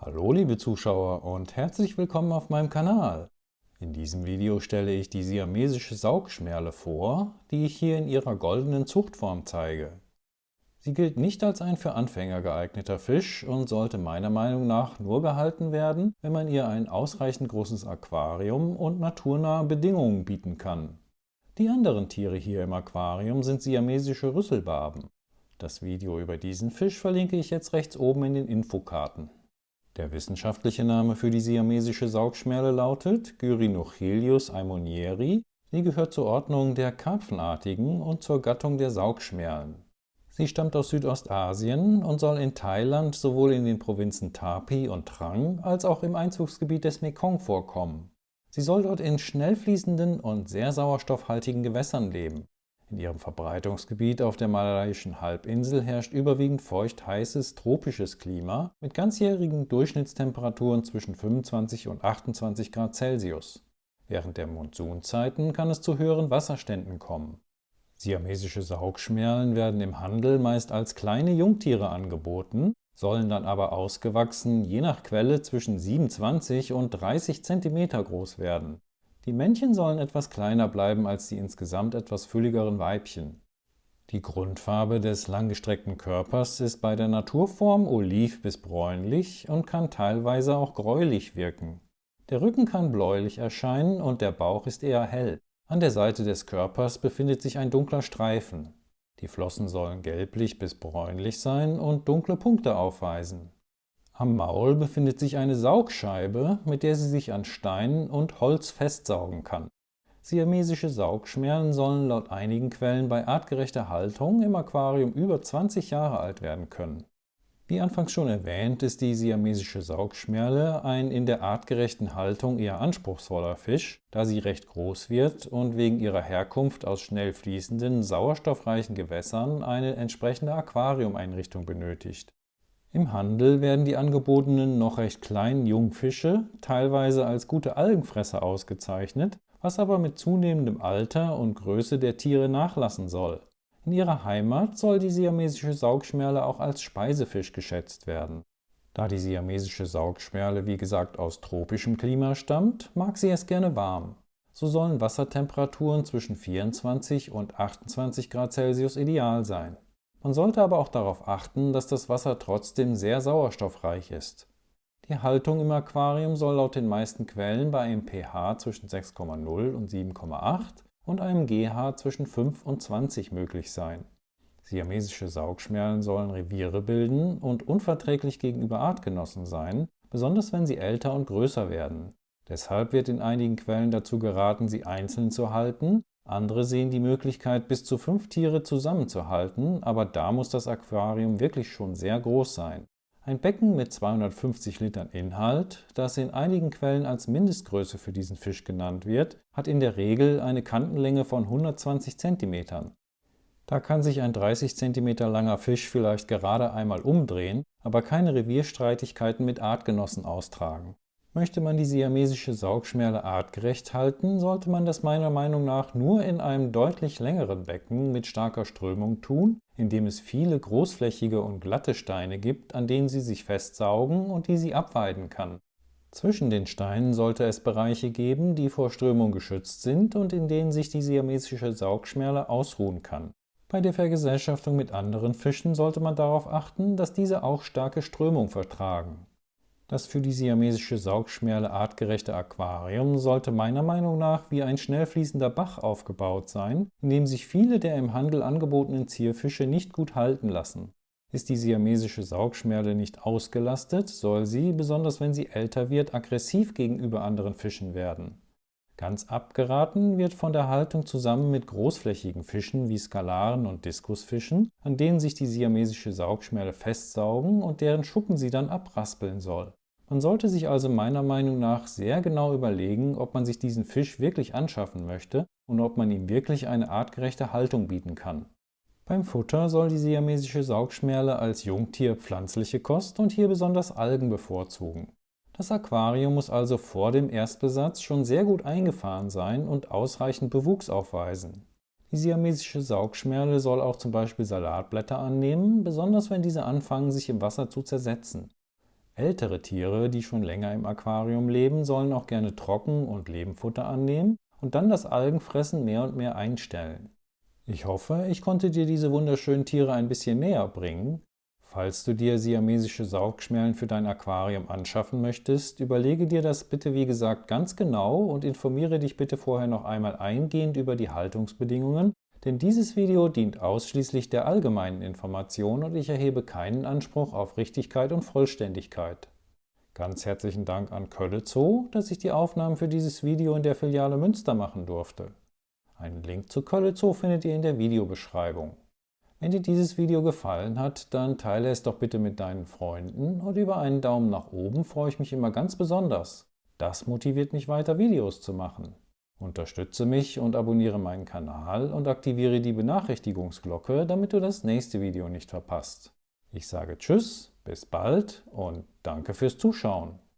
Hallo liebe Zuschauer und herzlich willkommen auf meinem Kanal. In diesem Video stelle ich die siamesische Saugschmerle vor, die ich hier in ihrer goldenen Zuchtform zeige. Sie gilt nicht als ein für Anfänger geeigneter Fisch und sollte meiner Meinung nach nur gehalten werden, wenn man ihr ein ausreichend großes Aquarium und naturnahe Bedingungen bieten kann. Die anderen Tiere hier im Aquarium sind siamesische Rüsselbarben. Das Video über diesen Fisch verlinke ich jetzt rechts oben in den Infokarten. Der wissenschaftliche Name für die siamesische Saugschmerle lautet Gyrinochellius aimonieri. Sie gehört zur Ordnung der Karpfenartigen und zur Gattung der Saugschmerlen. Sie stammt aus Südostasien und soll in Thailand sowohl in den Provinzen Tapi und Trang als auch im Einzugsgebiet des Mekong vorkommen. Sie soll dort in schnell fließenden und sehr sauerstoffhaltigen Gewässern leben. In ihrem Verbreitungsgebiet auf der malaiischen Halbinsel herrscht überwiegend feucht-heißes tropisches Klima mit ganzjährigen Durchschnittstemperaturen zwischen 25 und 28 Grad Celsius. Während der Monsunzeiten kann es zu höheren Wasserständen kommen. Siamesische Saugschmerlen werden im Handel meist als kleine Jungtiere angeboten, sollen dann aber ausgewachsen je nach Quelle zwischen 27 und 30 cm groß werden. Die Männchen sollen etwas kleiner bleiben als die insgesamt etwas fülligeren Weibchen. Die Grundfarbe des langgestreckten Körpers ist bei der Naturform oliv bis bräunlich und kann teilweise auch gräulich wirken. Der Rücken kann bläulich erscheinen und der Bauch ist eher hell. An der Seite des Körpers befindet sich ein dunkler Streifen. Die Flossen sollen gelblich bis bräunlich sein und dunkle Punkte aufweisen. Am Maul befindet sich eine Saugscheibe, mit der sie sich an Steinen und Holz festsaugen kann. Siamesische Saugschmerlen sollen laut einigen Quellen bei artgerechter Haltung im Aquarium über 20 Jahre alt werden können. Wie anfangs schon erwähnt, ist die siamesische Saugschmerle ein in der artgerechten Haltung eher anspruchsvoller Fisch, da sie recht groß wird und wegen ihrer Herkunft aus schnell fließenden, sauerstoffreichen Gewässern eine entsprechende Aquariumeinrichtung benötigt. Im Handel werden die angebotenen noch recht kleinen Jungfische teilweise als gute Algenfresser ausgezeichnet, was aber mit zunehmendem Alter und Größe der Tiere nachlassen soll. In ihrer Heimat soll die siamesische Saugschmerle auch als Speisefisch geschätzt werden. Da die siamesische Saugschmerle wie gesagt aus tropischem Klima stammt, mag sie es gerne warm. So sollen Wassertemperaturen zwischen 24 und 28 Grad Celsius ideal sein. Man sollte aber auch darauf achten, dass das Wasser trotzdem sehr sauerstoffreich ist. Die Haltung im Aquarium soll laut den meisten Quellen bei einem pH zwischen 6,0 und 7,8 und einem GH zwischen 5 und 20 möglich sein. Siamesische Saugschmerlen sollen Reviere bilden und unverträglich gegenüber Artgenossen sein, besonders wenn sie älter und größer werden. Deshalb wird in einigen Quellen dazu geraten, sie einzeln zu halten. Andere sehen die Möglichkeit, bis zu 5 Tiere zusammenzuhalten, aber da muss das Aquarium wirklich schon sehr groß sein. Ein Becken mit 250 Litern Inhalt, das in einigen Quellen als Mindestgröße für diesen Fisch genannt wird, hat in der Regel eine Kantenlänge von 120 cm. Da kann sich ein 30 cm langer Fisch vielleicht gerade einmal umdrehen, aber keine Revierstreitigkeiten mit Artgenossen austragen. Möchte man die siamesische Saugschmerle artgerecht halten, sollte man das meiner Meinung nach nur in einem deutlich längeren Becken mit starker Strömung tun, in dem es viele großflächige und glatte Steine gibt, an denen sie sich festsaugen und die sie abweiden kann. Zwischen den Steinen sollte es Bereiche geben, die vor Strömung geschützt sind und in denen sich die siamesische Saugschmerle ausruhen kann. Bei der Vergesellschaftung mit anderen Fischen sollte man darauf achten, dass diese auch starke Strömung vertragen. Das für die siamesische Saugschmerle artgerechte Aquarium sollte meiner Meinung nach wie ein schnell fließender Bach aufgebaut sein, in dem sich viele der im Handel angebotenen Zierfische nicht gut halten lassen. Ist die siamesische Saugschmerle nicht ausgelastet, soll sie, besonders wenn sie älter wird, aggressiv gegenüber anderen Fischen werden. Ganz abgeraten wird von der Haltung zusammen mit großflächigen Fischen wie Skalaren und Diskusfischen, an denen sich die siamesische Saugschmerle festsaugen und deren Schuppen sie dann abraspeln soll. Man sollte sich also meiner Meinung nach sehr genau überlegen, ob man sich diesen Fisch wirklich anschaffen möchte und ob man ihm wirklich eine artgerechte Haltung bieten kann. Beim Futter soll die siamesische Saugschmerle als Jungtier pflanzliche Kost und hier besonders Algen bevorzugen. Das Aquarium muss also vor dem Erstbesatz schon sehr gut eingefahren sein und ausreichend Bewuchs aufweisen. Die siamesische Saugschmerle soll auch zum Beispiel Salatblätter annehmen, besonders wenn diese anfangen, sich im Wasser zu zersetzen. Ältere Tiere, die schon länger im Aquarium leben, sollen auch gerne Trocken- und Lebenfutter annehmen und dann das Algenfressen mehr und mehr einstellen. Ich hoffe, ich konnte dir diese wunderschönen Tiere ein bisschen näher bringen. Falls du dir siamesische Saugschmerlen für dein Aquarium anschaffen möchtest, überlege dir das bitte wie gesagt ganz genau und informiere dich bitte vorher noch einmal eingehend über die Haltungsbedingungen, denn dieses Video dient ausschließlich der allgemeinen Information und ich erhebe keinen Anspruch auf Richtigkeit und Vollständigkeit. Ganz herzlichen Dank an Kölle Zoo, dass ich die Aufnahmen für dieses Video in der Filiale Münster machen durfte. Einen Link zu Kölle Zoo findet ihr in der Videobeschreibung. Wenn dir dieses Video gefallen hat, dann teile es doch bitte mit deinen Freunden und über einen Daumen nach oben freue ich mich immer ganz besonders. Das motiviert mich weiter Videos zu machen. Unterstütze mich und abonniere meinen Kanal und aktiviere die Benachrichtigungsglocke, damit du das nächste Video nicht verpasst. Ich sage Tschüss, bis bald und danke fürs Zuschauen.